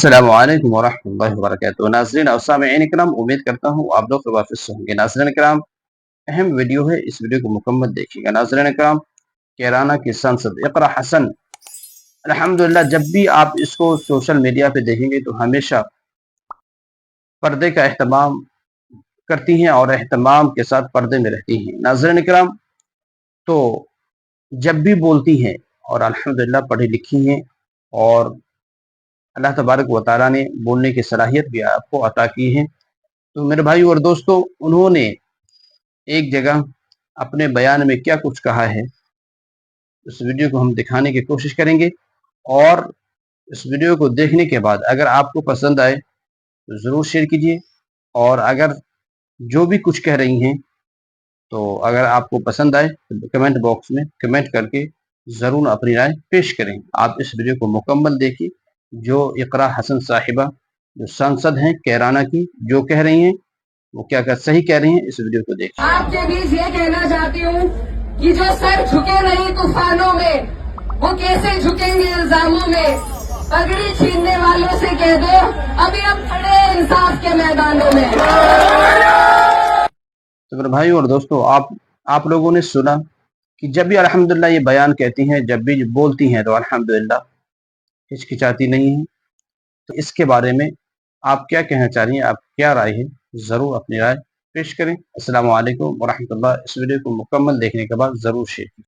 अस्सलामु अलैकुम वरहमतुल्लाहि वबरकातुहू। नाज़रीन और सामईन इकराम, उम्मीद करता हूँ आप लोग खैरियत से होंगे। नाज़रीन इकराम, अहम वीडियो है, इस वीडियो को मुकम्मल देखिएगा। नाज़रीन इकराम, कैराना की सांसद इक़रा हसन, अल्हम्दुलिल्लाह जब भी आप इसको सोशल मीडिया पे देखेंगे तो हमेशा पर्दे का एहतमाम करती हैं और एहतमाम के साथ पर्दे में रहती हैं। नाज़रीन इकराम, तो जब भी बोलती हैं और अल्हम्दुलिल्लाह पढ़ी लिखी हैं और अल्लाह तबारक व तआला ने बोलने की सलाहियत भी आपको अता की है। तो मेरे भाई और दोस्तों, उन्होंने एक जगह अपने बयान में क्या कुछ कहा है, इस वीडियो को हम दिखाने की कोशिश करेंगे और इस वीडियो को देखने के बाद अगर आपको पसंद आए तो ज़रूर शेयर कीजिए और अगर जो भी कुछ कह रही हैं तो अगर आपको पसंद आए तो कमेंट बॉक्स में कमेंट करके ज़रूर अपनी राय पेश करें। आप इस वीडियो को मुकम्मल देखिए। जो इक़रा हसन साहिबा जो सांसद हैं कैराना की, जो कह रही हैं वो क्या सही कह रही हैं, इस वीडियो को देखिए। आपके बीच ये कहना चाहती हूँ कि जो सर झुके नहीं तूफानों में, वो कैसे झुकेंगे इल्जामों में। पगड़ी छीनने वालों से कह दो अभी हम खड़े हैं इंसाफ के मैदानों में। तो मेरे भाई और दोस्तों, आप लोगों ने सुना कि जब भी अल्हम्दुलिल्लाह ये बयान कहती हैं, जब भी बोलती हैं तो अल्हम्दुलिल्लाह हिचकिचाती नहीं हैं। तो इसके बारे में आप क्या कहना चाह रही हैं, आप क्या राय है, ज़रूर अपनी राय पेश करें। अस्सलामु अलैकुम वरहमतुल्लाह। इस वीडियो को मुकम्मल देखने के बाद ज़रूर शेयर कीजिए।